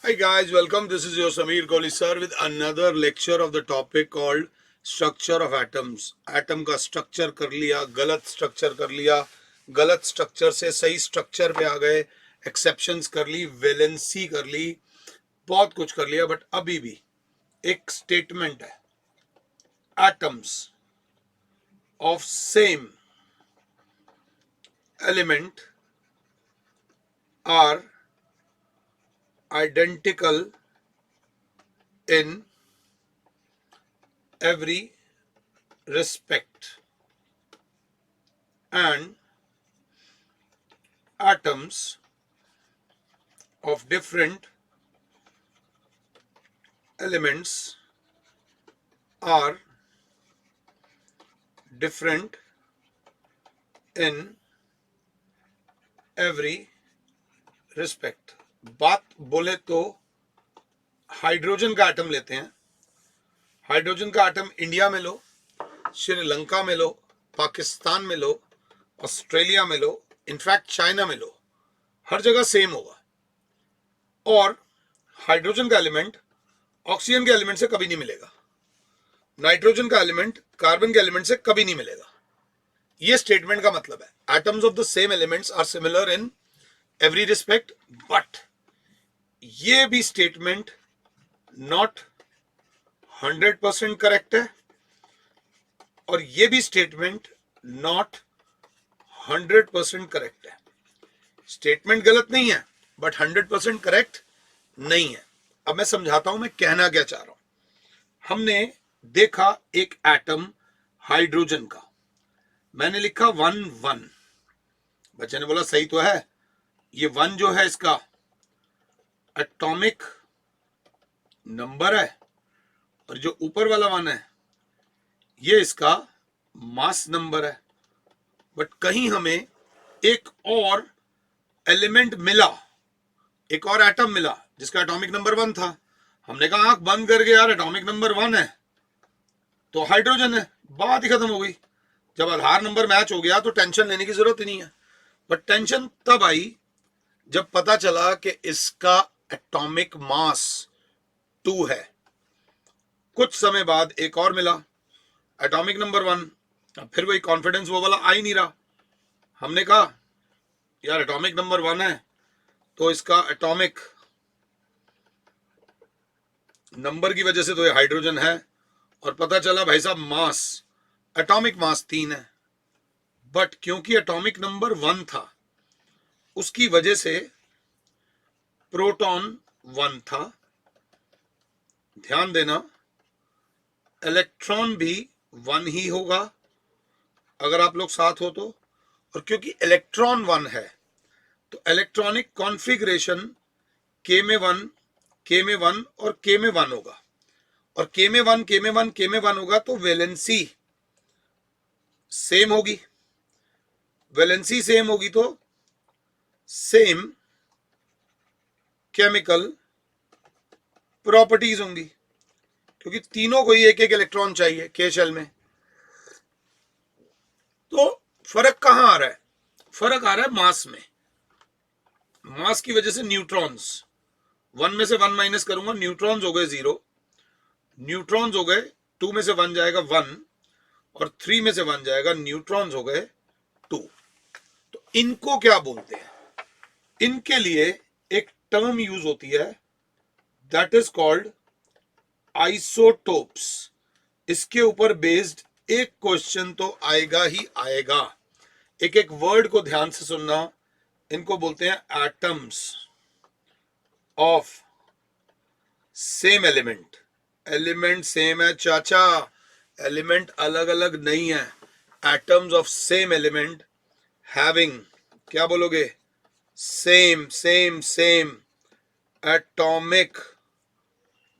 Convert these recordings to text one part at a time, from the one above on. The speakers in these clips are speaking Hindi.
Hi guys, welcome. This is your Samir Kohli sir with another lecture of the topic called structure of atoms. Atom का structure कर लिया, गलत structure कर लिया, गलत structure से सही structure पे आ गए, exceptions कर ली, valency कर ली, बहुत कुछ कर लिया, but अभी भी एक statement है, atoms of same element are identical in every respect and atoms of different elements are different in every respect. बात बोले तो हाइड्रोजन का एटम लेते हैं. हाइड्रोजन का एटम इंडिया में लो, श्रीलंका में लो, पाकिस्तान में लो, ऑस्ट्रेलिया में लो, इनफैक्ट चाइना में लो, हर जगह सेम होगा. और हाइड्रोजन का एलिमेंट ऑक्सीजन के एलिमेंट से कभी नहीं मिलेगा. नाइट्रोजन का एलिमेंट कार्बन के एलिमेंट से कभी नहीं मिलेगा. ये स्टेटमेंट का मतलब है atoms of the same elements are similar in every respect. But ये भी स्टेटमेंट नॉट 100% करेक्ट है और ये भी स्टेटमेंट नॉट 100% करेक्ट है. स्टेटमेंट गलत नहीं है बट 100% करेक्ट नहीं है. अब मैं समझाता हूं मैं कहना क्या चाह रहा हूं. हमने देखा एक एटम हाइड्रोजन का, मैंने लिखा 1 1. बच्चे ने बोला सही तो है, ये 1 जो है इसका एटॉमिक नंबर है और जो ऊपर वाला 1 है ये इसका मास नंबर है. बट कहीं हमें एक और एलिमेंट मिला, एक और एटम मिला जिसका एटॉमिक नंबर 1 था. हमने कहा आंख बंद करके यार एटॉमिक नंबर 1 है तो हाइड्रोजन है, बात ही खत्म हो गई. जब आधार नंबर मैच हो गया तो टेंशन लेने की जरूरत ही नहीं है. बट टेंशन तब आई जब पता चला कि इसका एटॉमिक मास 2 है. कुछ समय बाद एक और मिला एटॉमिक नंबर 1. अब फिर वही कॉन्फिडेंस वो वाला आ ही नहीं रहा. हमने कहा यार एटॉमिक नंबर 1 है तो इसका एटॉमिक नंबर की वजह से तो ये हाइड्रोजन है. और पता चला भाई साहब मास, एटॉमिक मास 3 है. बट क्योंकि एटॉमिक नंबर 1 था उसकी वजह से प्रोटॉन 1 था. ध्यान देना इलेक्ट्रॉन भी 1 ही होगा अगर आप लोग साथ हो तो. और क्योंकि इलेक्ट्रॉन 1 है तो इलेक्ट्रॉनिक कॉन्फ़िगरेशन K में 1, K में 1 और K में 1 होगा. और K में 1, K में 1, K में 1 होगा तो वैलेंसी सेम होगी. वैलेंसी सेम होगी तो सेम केमिकल प्रॉपर्टीज होंगी क्योंकि तीनों को ही एक एक इलेक्ट्रॉन चाहिए K शेल में. तो फर्क कहां आ रहा है? फर्क आ रहा है मास में. मास की वजह से न्यूट्रॉन्स 1 में से 1 माइनस करूंगा, न्यूट्रॉन्स हो गए 0, न्यूट्रॉन्स हो गए 2 में से 1 जाएगा 1 और 3 में से 1 जाएगा, न्यूट्रॉन्स हो गए 2. तो इनको क्या बोलते हैं? इनके लिए एक टर्म यूज होती है दैट इज कॉल्ड आइसोटोप्स. इसके ऊपर बेस्ड एक क्वेश्चन तो आएगा ही आएगा. एक एक वर्ड को ध्यान से सुनना. इनको बोलते हैं atoms of same element. Element सेम है चाचा, एलिमेंट अलग अलग नहीं है. Atoms of same element having, क्या बोलोगे? Same same same atomic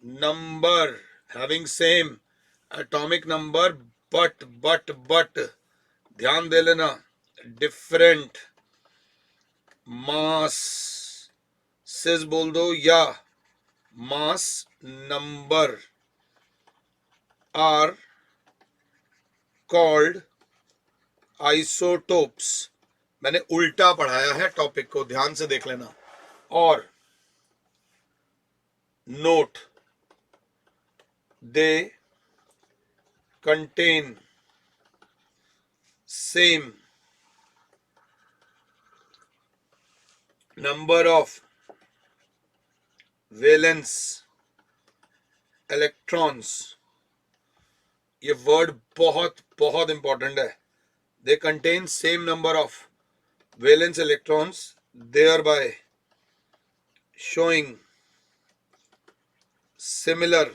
number, having same atomic number but ध्यान दे लेना डिफरेंट मास सिस बोल दो या mass number are called isotopes. मैंने उल्टा पढ़ाया है टॉपिक को, ध्यान से देख लेना. और note they contain same number of valence electrons. ये वर्ड बहुत बहुत इंपॉर्टेंट है. They contain same number of valence electrons, thereby showing similar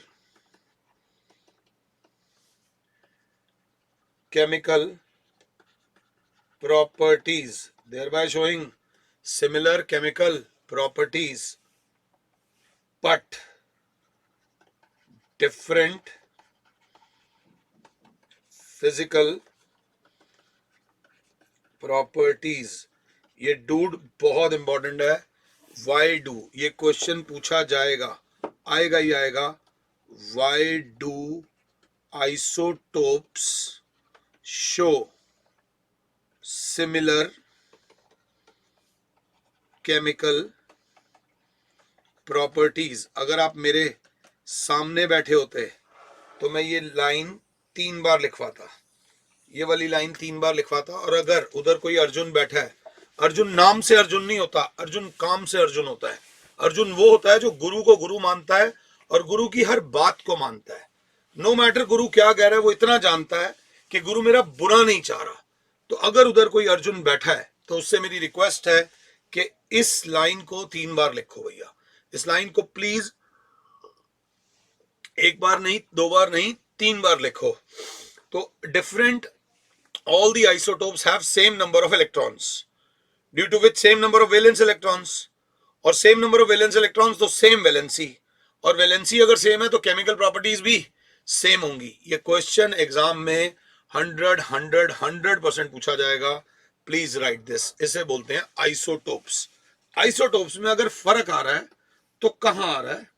chemical properties, thereby showing similar chemical properties, but different physical properties. ये डूड बहुत इंपॉर्टेंट है. वाई डू, ये क्वेश्चन पूछा जाएगा, आएगा ही आएगा. Why do isotopes show similar chemical properties. अगर आप मेरे सामने बैठे होते तो मैं ये लाइन 3 बार लिखवाता, ये वाली लाइन 3 बार लिखवाता. और अगर उधर कोई अर्जुन बैठा है, अर्जुन नाम से अर्जुन नहीं होता, अर्जुन काम से अर्जुन होता है. अर्जुन वो होता है जो गुरु को गुरु मानता है और गुरु की हर बात को मानता है. नो मैटर गुरु क्या कह रहा है, वो इतना जानता है कि गुरु मेरा बुरा नहीं चाह रहा. तो अगर उधर कोई अर्जुन बैठा है तो उससे मेरी रिक्वेस्ट है कि इस लाइन को 3 बार लिखो भैया. इस लाइन को प्लीज 1 बार नहीं, 2 बार नहीं, 3 बार लिखो. तो different, all the isotopes have same number of electrons, due to which same number of valence electrons, और same number of valence electrons तो same valency, और valency अगर same है तो chemical properties भी same होंगी. ये क्वेश्चन एग्जाम में 100% पूछा जाएगा. Please right this. इसे बोलते हैं आइसोटोप्स. आइसोटोप्स में अगर फर्क आ रहा है तो कहां आ रहा है?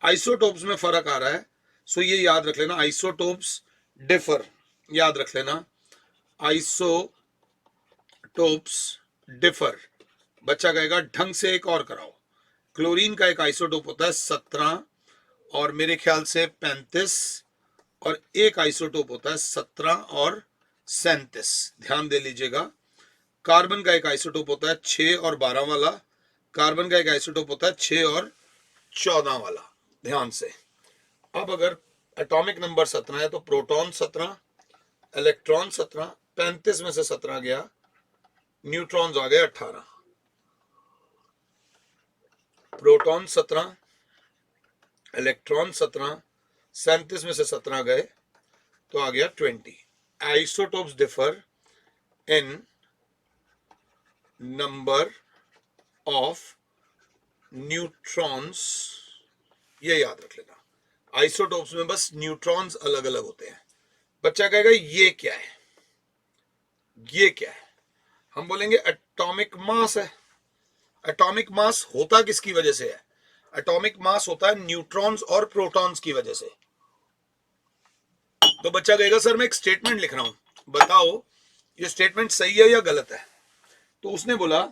आइसोटोप्स में फर्क आ रहा है, सो ये याद रख लेना. आइसोटोप्स डिफर, याद रख लेना. Isotopes differ. बच्चा कहेगा ढंग से एक और कराओ. क्लोरीन का एक आइसोटोप होता है 17 और मेरे ख्याल से 35, और एक आइसोटोप होता है 17 और 37. ध्यान दे लीजिएगा. कार्बन का एक आइसोटोप होता है 6 और 12 वाला. कार्बन का एक आइसोटोप होता है 6 और 14 वाला. ध्यान से. अब अगर एटॉमिक नंबर 17 है तो प्रोटॉन 17, इलेक्ट्रॉन 17, 35 में से 17 गया, न्यूट्रॉन्स आ गए 18. प्रोटॉन 17, इलेक्ट्रॉन 17, 37 में से 17 गए तो आ गया 20. Isotopes differ in number of neutrons. ये याद रख लेना. आइसोटोप्स में बस न्यूट्रॉन्स अलग अलग होते हैं. बच्चा कहेगा ये क्या है, ये क्या है? हम बोलेंगे एटॉमिक मास है. एटॉमिक मास होता किसकी वजह से है? एटॉमिक मास होता है न्यूट्रॉन्स और प्रोटॉन्स की वजह से. तो बच्चा कहेगा सर मैं एक स्टेटमेंट लिख रहा हूं, बताओ ये स्टेटमेंट सही है या गलत है? तो उसने बोला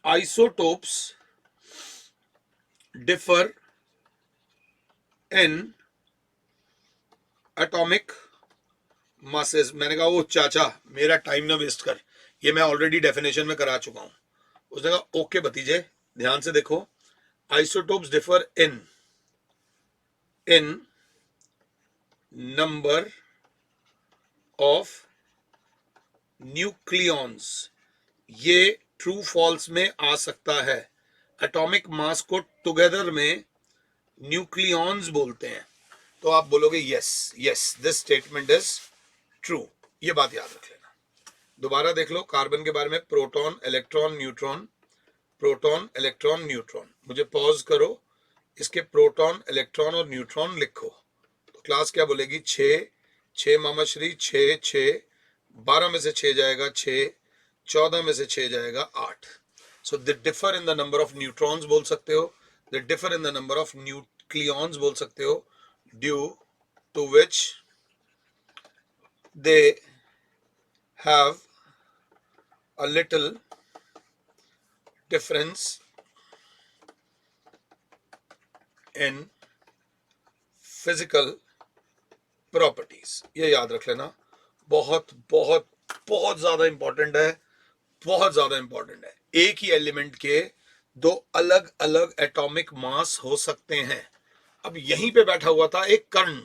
isotopes differ in atomic masses. मैंने कहा वो चाचा मेरा टाइम ना वेस्ट कर, ये मैं ऑलरेडी डेफिनेशन में करा चुका हूं. उसने कहा ओके भतीजे ध्यान से देखो. Isotopes differ in number of nucleons. ये ट्रू फॉल्स में आ सकता है. एटॉमिक मास को टुगेदर में न्यूक्लियॉन्स बोलते हैं. तो आप बोलोगे yes yes this statement is true. ये बात याद रख लेना. दोबारा देख लो कार्बन के बारे में. Proton, electron, neutron, proton, electron, neutron. मुझे पॉज करो, इसके प्रोटॉन, इलेक्ट्रॉन और न्यूट्रॉन लिखो. तो क्लास क्या बोलेगी? 6 मामाश्री 6, 12 में से 6 जाएगा 6, 14 में से 6 जाएगा 8. So they differ in the number of neutrons बोल सकते हो, they differ in the number of nucleons बोल सकते हो, due to which they have a little difference in physical properties. ये याद रख लेना, बहुत बहुत बहुत ज्यादा इंपॉर्टेंट है, बहुत ज्यादा इंपॉर्टेंट है। एक ही एलिमेंट के दो अलग अलग एटॉमिक मास हो सकते हैं। अब यहीं पे बैठा हुआ था एक कर्ण,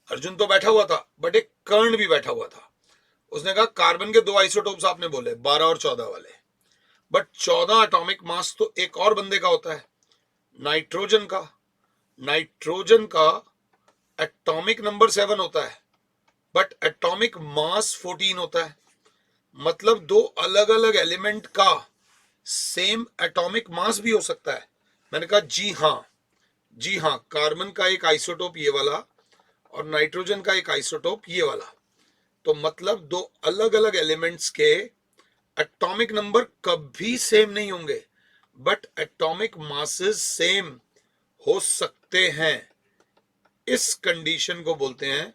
अर्जुन तो बैठा हुआ था बट एक कर्ण भी बैठा हुआ था। उसने कहा कार्बन के दो आइसोटोप्स आपने बोले 12 और 14 वाले, बट 14 एटॉमिक मास तो एक और बंदे का होता है, नाइट्रोजन का। नाइट्रोजन का एटॉमिक नंबर 7 होता है बट एटॉमिक मास 14 होता है। मतलब दो अलग अलग एलिमेंट का सेम एटॉमिक मास भी हो सकता है। मैंने कहा जी हाँ, जी हाँ, कार्बन का एक आइसोटोप ये वाला और नाइट्रोजन का एक आइसोटोप ये वाला। तो मतलब दो अलग अलग एलिमेंट्स के एटॉमिक नंबर कभी सेम नहीं होंगे बट एटॉमिक मासेस सेम हो सकते हैं। इस कंडीशन को बोलते हैं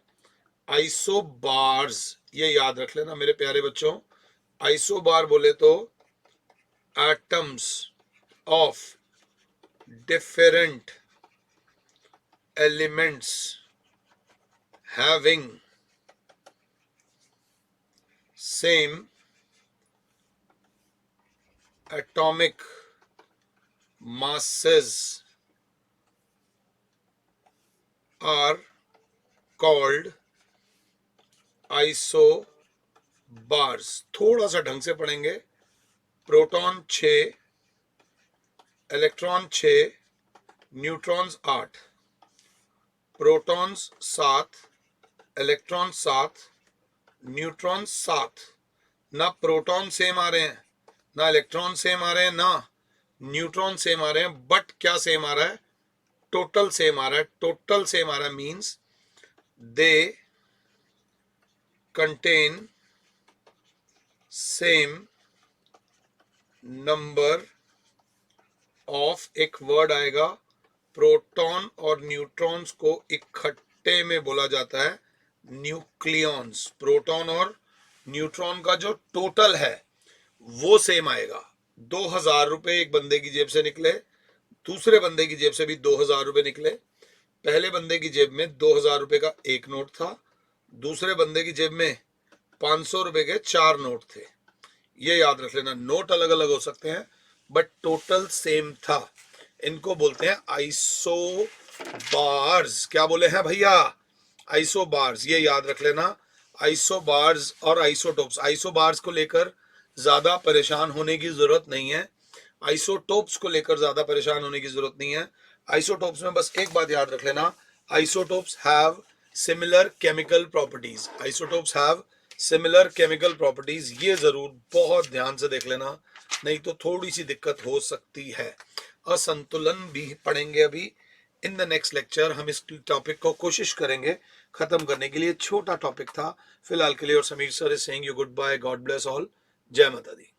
आइसोबार्स। ये याद रख लेना मेरे प्यारे बच्चों। आइसोबार बोले तो atoms of different elements having same atomic masses are called isobars। थोड़ा सा ढंग से पढ़ेंगे। Proton 6, electron 6, neutrons 8, protons 7, electron 7, neutron 7। ना प्रोटॉन सेम आ रहे हैं, ना इलेक्ट्रॉन सेम आ रहे हैं, ना न्यूट्रॉन सेम आ रहे हैं, बट क्या सेम आ रहा है? टोटल सेम आ रहा है। टोटल सेम आ रहा है means they contain same number of, एक वर्ड आएगा, प्रोटॉन और न्यूट्रॉन्स को इकट्ठे में बोला जाता है न्यूक्लियॉन्स। प्रोटॉन और न्यूट्रॉन का जो टोटल है वो सेम आएगा। 2000 रुपए एक बंदे की जेब से निकले, दूसरे बंदे की जेब से भी 2000 रुपए निकले। पहले बंदे की जेब में 2000 रुपए का एक नोट था, दूसरे बंदे की जेब में 500 रुपए के 4 नोट थे। ये याद रख लेना, नोट अलग अलग हो सकते हैं बट टोटल सेम था। इनको बोलते हैं आइसोबार्स। क्या बोले हैं भैया? आइसोबार्स। ये याद रख लेना, आइसोबार्स और आइसोटोप्स। आइसोबार्स को लेकर ज्यादा परेशान होने की जरूरत नहीं है, आइसोटोप्स को लेकर ज्यादा परेशान होने की जरूरत नहीं है। आइसोटोप्स में बस एक बात याद रख लेना, isotopes have similar chemical properties. Isotopes have similar chemical properties. ये जरूर बहुत ध्यान से देख लेना, नहीं तो थोड़ी सी दिक्कत हो सकती है। असंतुलन भी पढ़ेंगे अभी इन द नेक्स्ट लेक्चर। हम इस टॉपिक को कोशिश करेंगे खत्म करने के लिए। छोटा टॉपिक था फिलहाल के लिए। और Sameer sir is saying you good bye, god bless all, जय माता दी।